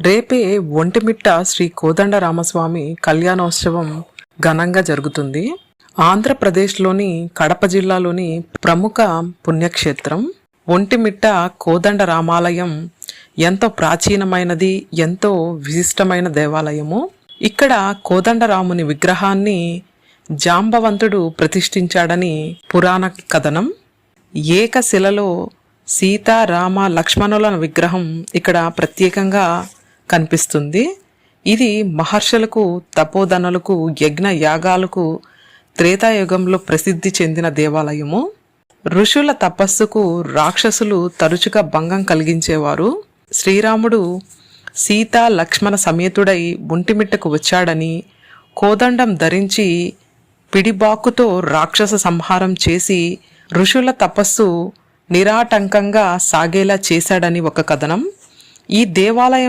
రేపే ఒంటిమిట్ట శ్రీ కోదండరామస్వామి కళ్యాణోత్సవం ఘనంగా జరుగుతుంది. ఆంధ్రప్రదేశ్లోని కడప జిల్లాలోని ప్రముఖ పుణ్యక్షేత్రం ఒంటిమిట్ట కోదండరామాలయం ఎంతో ప్రాచీనమైనది, ఎంతో విశిష్టమైన దేవాలయము. ఇక్కడ కోదండరాముని విగ్రహాన్ని జాంబవంతుడు ప్రతిష్ఠించాడని పురాణ కథనం. ఏకశిలలో సీత, రామ, లక్ష్మణుల విగ్రహం ఇక్కడ ప్రత్యేకంగా కనిపిస్తుంది. ఇది మహర్షులకు, తపోధనులకు, యజ్ఞ యాగాలకు త్రేతాయుగంలో ప్రసిద్ధి చెందిన దేవాలయము. ఋషుల తపస్సుకు రాక్షసులు తరచుగా భంగం కలిగించేవారు. శ్రీరాముడు సీత, లక్ష్మణ సమేతుడై ఒంటిమిట్టకు వచ్చాడని, కోదండం ధరించి పిడిబాకుతో రాక్షస సంహారం చేసి ఋషుల తపస్సు నిరాటంకంగా సాగేలా చేశాడని ఒక కథనం. ఈ దేవాలయం